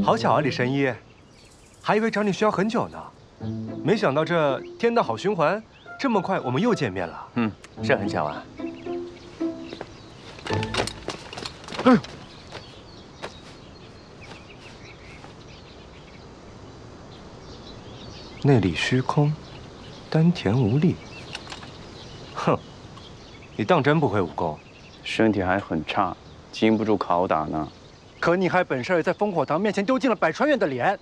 好巧啊，李神医，还以为找你需要很久呢，没想到这天道好循环，这么快我们又见面了。是很巧啊。内里虚空，丹田无力。哼，你当真不会武功？身体还很差，经不住拷打呢。可你还本事在烽火堂面前丢尽了百川院的脸。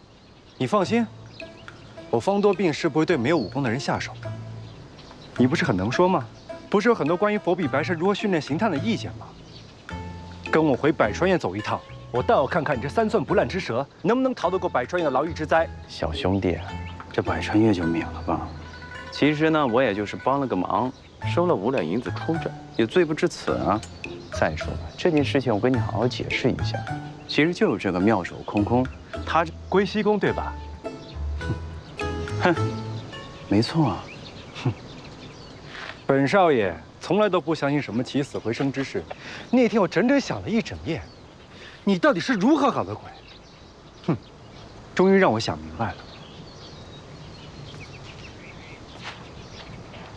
你放心，我方多病是不会对没有武功的人下手的。你不是很能说吗？不是有很多关于佛比白蛇如何训练刑探的意见吗？跟我回百川院走一趟，我倒要看看你这3寸不烂之舌能不能逃得过百川院的牢狱之灾。小兄弟，这百川院就免了吧。其实呢，我也就是帮了个忙，收了5两银子出着，也罪不至此啊。再说了，这件事情我跟你好好解释一下。其实就是这个妙手空空，他归西宫对吧？哼，没错啊。本少爷从来都不相信什么起死回生之事。那天我整整想了一整夜，你到底是如何搞的鬼？哼，终于让我想明白了。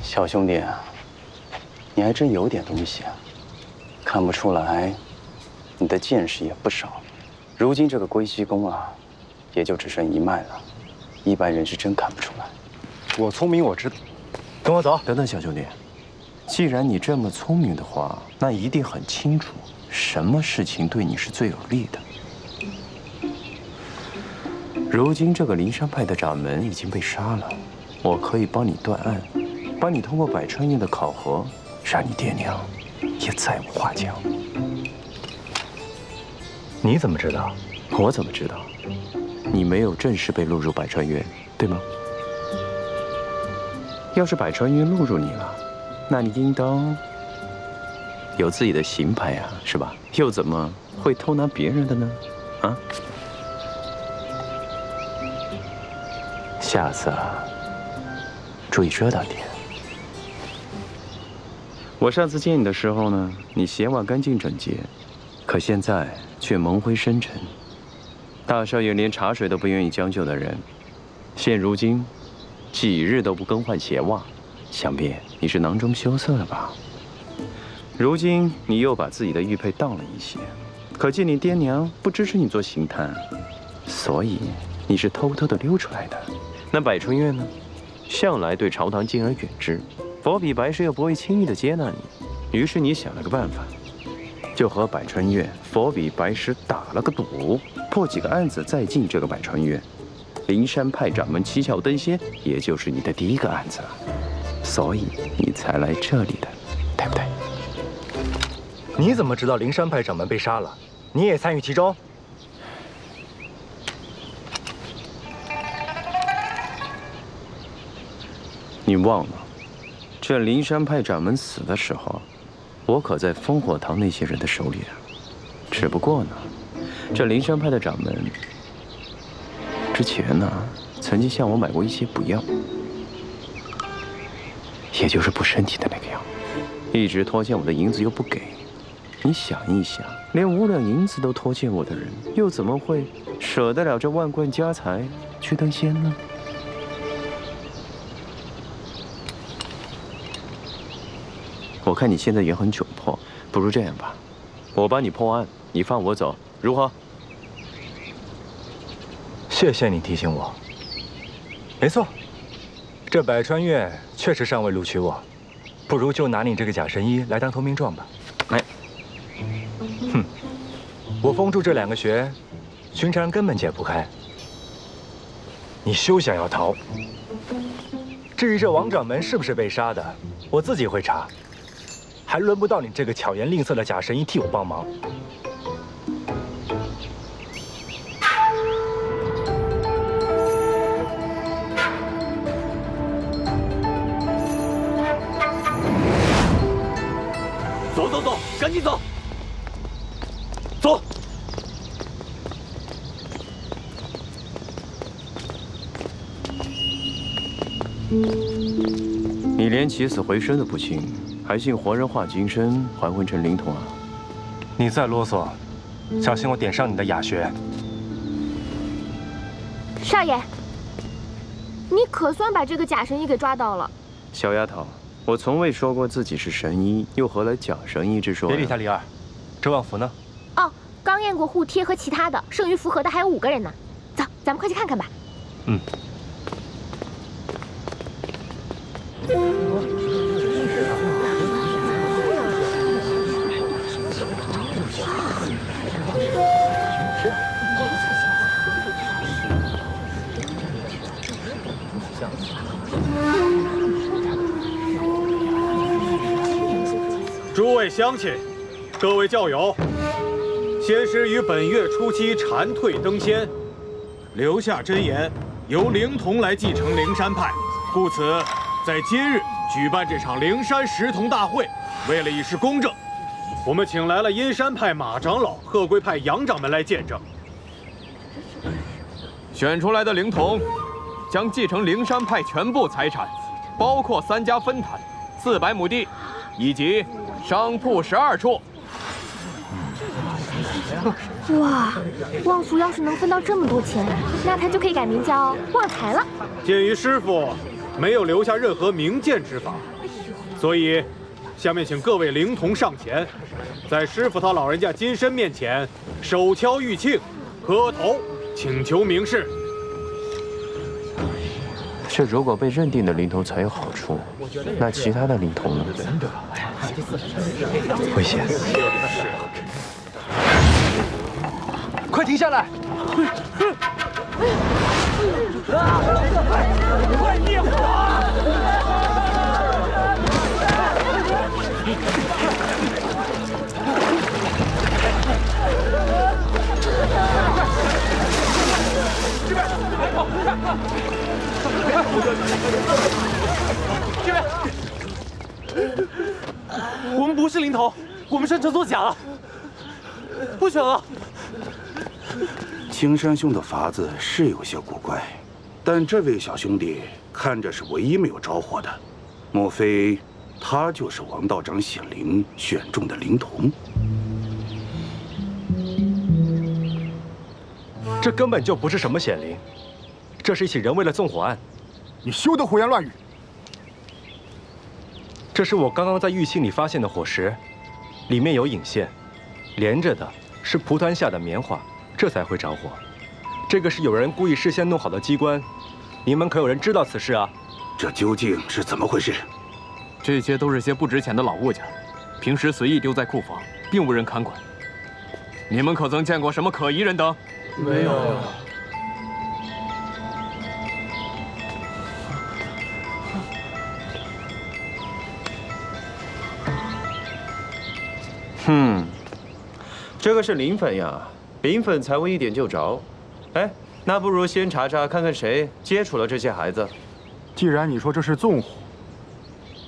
小兄弟啊，你还真有点东西啊。看不出来，你的见识也不少。如今这个归西宫啊，也就只剩一脉了，一般人是真看不出来。我聪明，我知道。跟我走。等等，小兄弟，既然你这么聪明的话，那一定很清楚什么事情对你是最有利的。如今这个灵山派的掌门已经被杀了，我可以帮你断案，帮你通过百川院的考核，让你爹娘也再无话讲。你怎么知道？我怎么知道？你没有正式被录入百川院，对吗？要是百川院录入你了，那你应当有自己的行牌啊，是吧？又怎么会偷拿别人的呢？啊？下次啊，注意遮挡点。我上次见你的时候呢，你鞋袜干净整洁，可现在却蒙灰深沉。大少爷连茶水都不愿意将就的人，现如今几日都不更换鞋袜，想必你是囊中羞涩了吧？如今你又把自己的玉佩当了一些，可见你爹娘不支持你做刑探，所以你是偷偷的溜出来的。那百春院呢，向来对朝堂敬而远之，佛比白蛇又不会轻易的接纳你，于是你想了个办法，就和百川院、佛比白石打了个赌，破几个案子再进这个百川院。灵山派掌门七窍登仙，也就是你的第一个案子了，所以你才来这里的，对不对？你怎么知道灵山派掌门被杀了？你也参与其中？你忘了，这灵山派掌门死的时候，我可在烽火堂那些人的手里啊。只不过呢，这灵山派的掌门之前呢，曾经向我买过一些补药，也就是补身体的那个药，一直拖欠我的银子又不给。你想一想，连5两银子都拖欠我的人，又怎么会舍得了这万贯家财去登仙呢？我看你现在也很窘迫，不如这样吧，我帮你破案，你放我走，如何？谢谢你提醒我。没错，这百川院确实尚未录取我，不如就拿你这个假神医来当投名状吧。哎，哼，我封住这2个穴，寻常人根本解不开。你休想要逃。至于这王掌门是不是被杀的，我自己会查。还轮不到你这个巧言令色的假神医替我帮忙。走走走，赶紧走！走！你连起死回生的不信，还信活人化金身，还魂成灵童啊？你再啰嗦，小心我点上你的哑穴。少爷，你可算把这个假神医给抓到了。小丫头，我从未说过自己是神医，又何来假神医之说？别理他，李二。这旺福呢？哦，刚验过护贴和其他的，剩余符合的还有5个人呢。走，咱们快去看看吧。嗯。诸位乡亲，各位教友，仙师于本月初七蝉蜕登仙，留下真言，由灵童来继承灵山派，故此在今日举办这场灵山识童大会。为了以示公正，我们请来了阴山派马长老、鹤龟派杨掌门来见证。选出来的灵童将继承灵山派全部财产，包括3家分坛、400亩地，以及商铺12处。哇，旺福要是能分到这么多钱，那他就可以改名叫旺财了。鉴于师傅没有留下任何明鉴之法，所以下面请各位灵童上前，在师傅他老人家金身面前手敲玉磬，磕头请求明示。这如果被认定的灵童才有好处，那其他的灵童呢？危险！快停下来！快灭火！这边，我们不是灵童，我们擅长作假，不选了。青山兄的法子是有些古怪，但这位小兄弟看着是唯一没有着火的，莫非他就是王道长显灵选中的灵童？这根本就不是什么显灵，这是一起人为的纵火案。你休得胡言乱语！这是我刚刚在玉磬里发现的火石，里面有引线，连着的是蒲团下的棉花，这才会着火。这个是有人故意事先弄好的机关，你们可有人知道此事啊？这究竟是怎么回事？这些都是些不值钱的老物件，平时随意丢在库房，并无人看管。你们可曾见过什么可疑人等？没有。这个是磷粉呀，磷粉才会一点就着。哎，那不如先查查看看谁接触了这些孩子。既然你说这是纵火，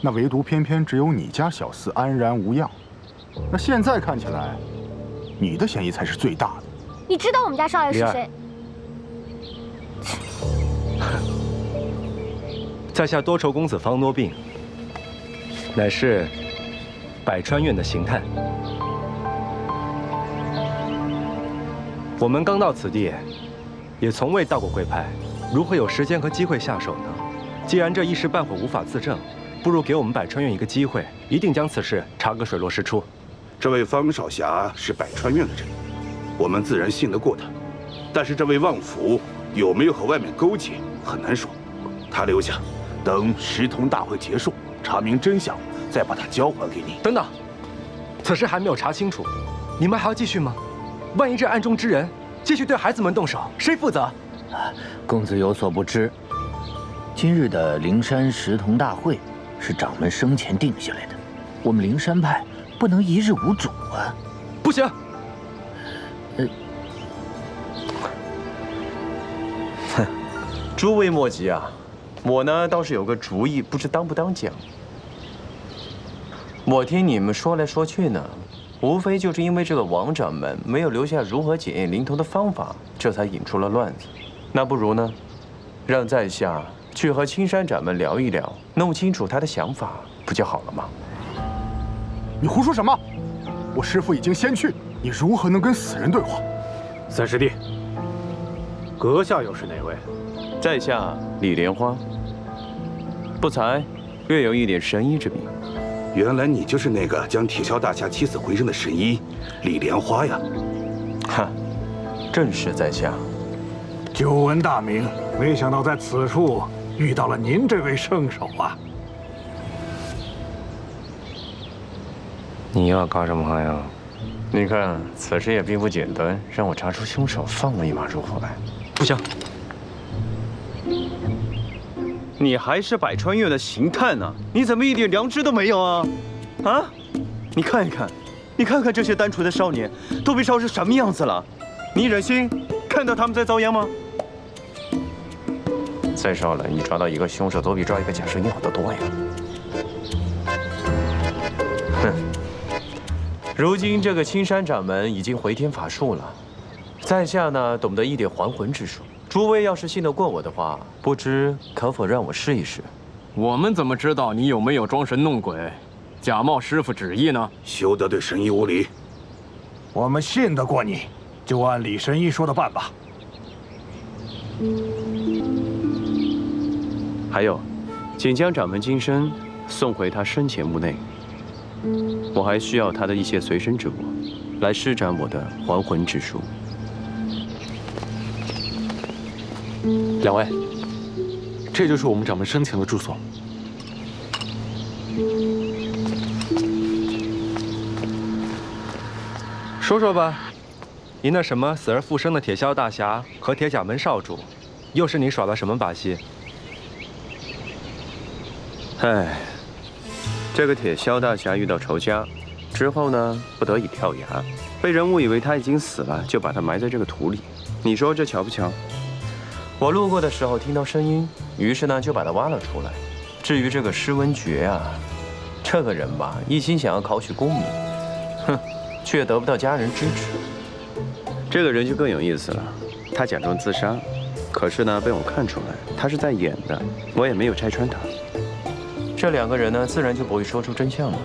那唯独偏偏只有你家小厮安然无恙。那现在看起来，你的嫌疑才是最大的。你知道我们家少爷是谁？在下多愁公子方多病，乃是百川院的刑探。我们刚到此地，也从未到过贵派，如何有时间和机会下手呢？既然这一时半会无法自证，不如给我们百川院一个机会，一定将此事查个水落石出。这位方少侠是百川院的人，我们自然信得过他。但是这位旺福有没有和外面勾结，很难说。他留下，等识童大会结束，查明真相，再把他交还给你。等等，此事还没有查清楚，你们还要继续吗？万一这暗中之人继续对孩子们动手，谁负责？公子有所不知，今日的灵山识童大会是掌门生前定下来的，我们灵山派不能一日无主啊！不行。哼，诸位莫急啊，我呢倒是有个主意，不知当不当讲。我听你们说来说去呢，无非就是因为这个王掌门没有留下如何检验灵童的方法，这才引出了乱子。那不如呢，让在下去和青山掌门聊一聊，弄清楚他的想法，不就好了吗？你胡说什么？我师父已经先去，你如何能跟死人对话？三师弟，阁下又是哪位？在下李莲花，不才略有一点神医之名。原来你就是那个将铁锹大侠起死回生的神医李莲花呀！哈，正是在下。久闻大名，没想到在此处遇到了您这位圣手啊！你又要搞什么花样？你看，此事也并不简单，让我查出凶手，放我一马入伙来。不行，你还是百川院的刑探呢，你怎么一点良知都没有啊？啊！你看一看，你看看这些单纯的少年，都被烧成什么样子了？你忍心看到他们在遭殃吗？再说了，你抓到一个凶手，都比抓一个假神医好得多呀。哼！如今这个青山掌门已经回天乏术了，在下呢懂得一点还魂之术。诸位要是信得过我的话，不知可否让我试一试？我们怎么知道你有没有装神弄鬼，假冒师傅旨意呢？休得对神医无礼！我们信得过你，就按李神医说的办吧。还有，请将掌门金身送回他生前屋内。我还需要他的一些随身之物，来施展我的还魂之术。两位，这就是我们掌门生前的住所。说说吧，你那什么死而复生的铁锹大侠和铁甲门少主，又是你耍了什么把戏？唉，这个铁锹大侠遇到仇家之后呢，不得已跳崖，被人误以为他已经死了，就把他埋在这个土里。你说这巧不巧？我路过的时候听到声音，于是呢就把他挖了出来。至于这个施文觉啊，这个人吧，一心想要考取功名，哼，却得不到家人支持。这个人就更有意思了，他假装自杀，可是呢被我看出来他是在演的，我也没有拆穿他。这两个人呢，自然就不会说出真相了。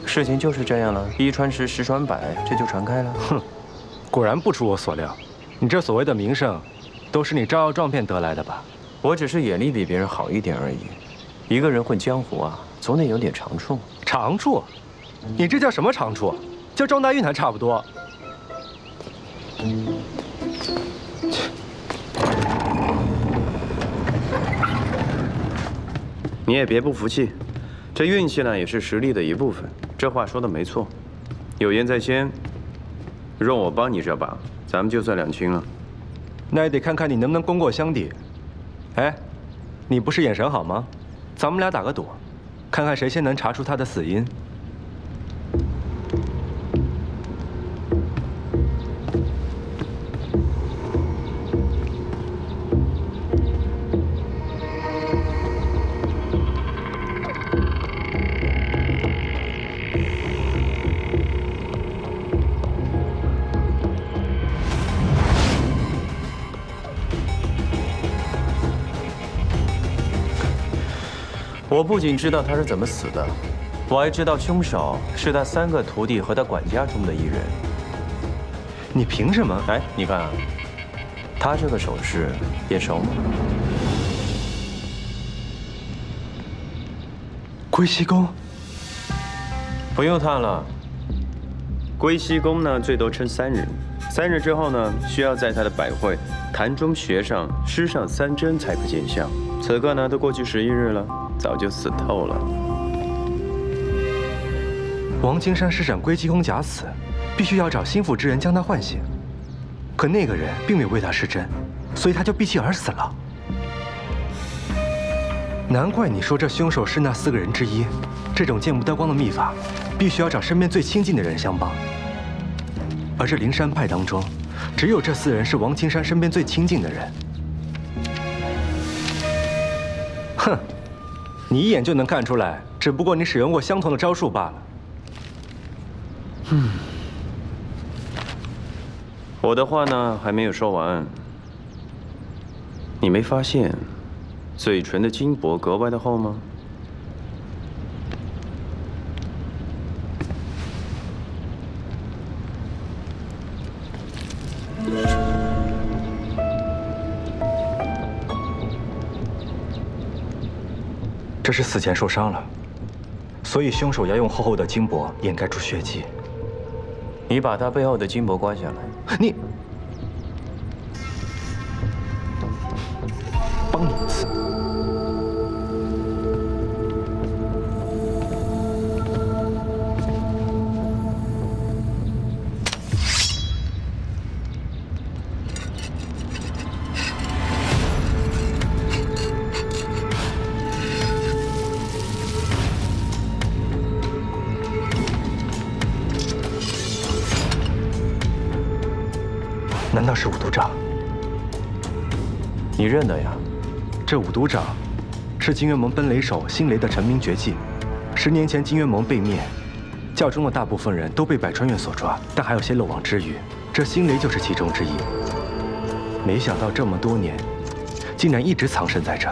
事情就是这样了，一传十，十传百，这就传开了。哼，果然不出我所料，你这所谓的名声，都是你招摇撞骗得来的吧？我只是眼力比别人好一点而已。一个人混江湖啊，总得有点长处。长处？你这叫什么长处？叫庄大运还差不多。你也别不服气，这运气呢也是实力的一部分。这话说的没错，有言在先，若我帮你这把，咱们就算两清了。那也得看看你能不能功过相抵。哎，你不是眼神好吗？咱们俩打个赌，看看谁先能查出他的死因。我不仅知道他是怎么死的，我还知道凶手是他3个徒弟和他管家中的一人。你凭什么？哎，你看啊，他这个手势眼熟吗？归西宫。不用探了。归西宫呢，最多称3日，3日之后呢，需要在他的百会坛中穴上施上3针才可见效。此刻呢，都过去11日了。早就死透了。王金山施展归西宫假死，必须要找心腹之人将他唤醒。可那个人并没有为他施针，所以他就闭气而死了。难怪你说这凶手是那4个人之一。这种见不得光的秘法，必须要找身边最亲近的人相帮。而这灵山派当中，只有这4人是王金山身边最亲近的人。哼！你一眼就能看出来，只不过你使用过相同的招数罢了。我的话呢还没有说完。你没发现嘴唇的筋搏格外的厚吗？这是死前受伤了，所以凶手要用厚厚的金箔掩盖住血迹。你把他背后的金箔刮下来。你，帮你一次。难道是五督长？你认得呀？这五督长是金元盟奔雷手星雷的成名绝技。10年前金元盟被灭，教中的大部分人都被百川院所抓，但还有些漏网之鱼。这星雷就是其中之一。没想到这么多年，竟然一直藏身在这。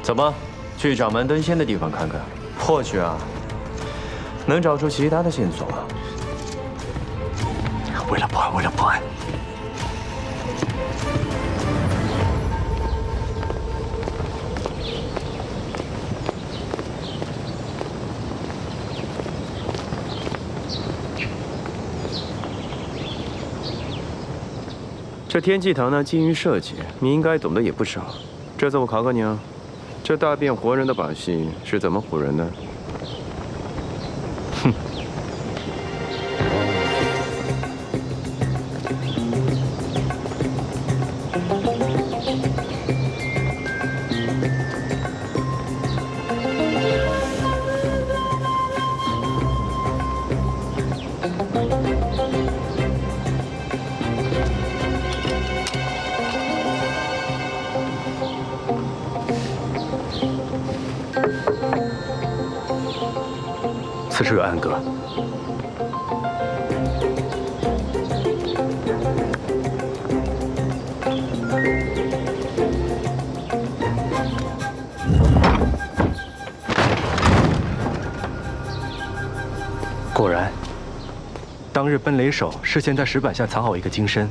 怎么，去掌门登仙的地方看看？或许啊，能找出其他的线索。为了破案，为了破案。这天际堂呢，基于设计，你应该懂得也不少。这次我考考你啊，这大变活人的把戏是怎么唬人的？哼！此处有暗格。果然，当日奔雷手事先在石板下藏好一个金身，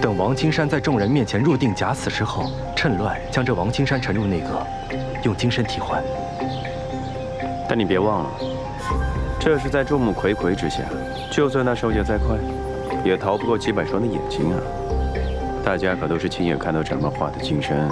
等王金山在众人面前入定假死之后，趁乱将这王金山沉入内阁，用金身替换。但你别忘了，这是在众目睽睽之下，就算那手脚再快，也逃不过几百双的眼睛啊！大家可都是亲眼看到掌门画的金身。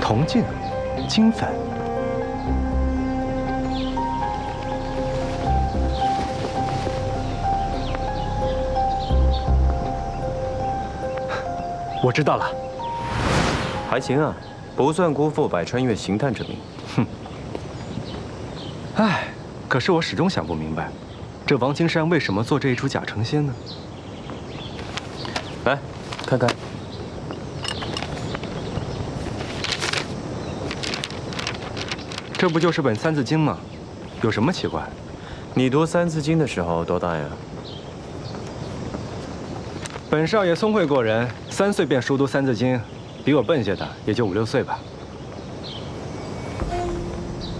铜镜、金粉，我知道了。还行啊，不算辜负百川岳行探之名。哼。唉，可是我始终想不明白，这王金山为什么做这一出假成仙呢？来，看看。这不就是本《三字经》吗？有什么奇怪？你读《三字经》的时候多大呀？本少爷聪慧过人，3岁便熟读《三字经》，比我笨些的也就5、6岁吧。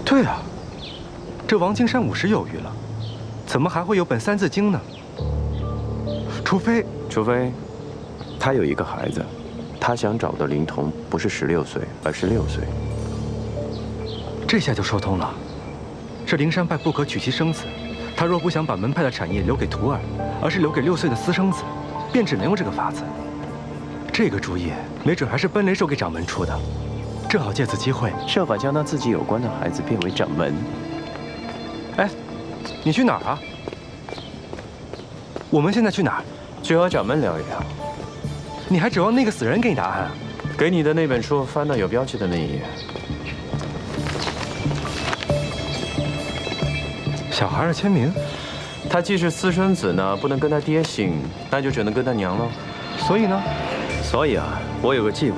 对啊，这王金山50有余了，怎么还会有本《三字经》呢？除非他有一个孩子，他想找的灵童不是16岁，而是6岁。这下就说通了，这灵山派不可娶妻生子，他若不想把门派的产业留给徒儿，而是留给6岁的私生子，便只能用这个法子。这个主意没准还是奔雷手给掌门出的，正好借此机会设法将他自己有关的孩子变为掌门。哎，你去哪儿啊？我们现在去哪儿？去和掌门聊一聊。你还指望那个死人给你答案啊？给你的那本书翻到有标记的那一页。小孩的签名，他既是私生子呢，不能跟他爹姓，那就只能跟他娘了。所以呢？所以啊，我有个计划。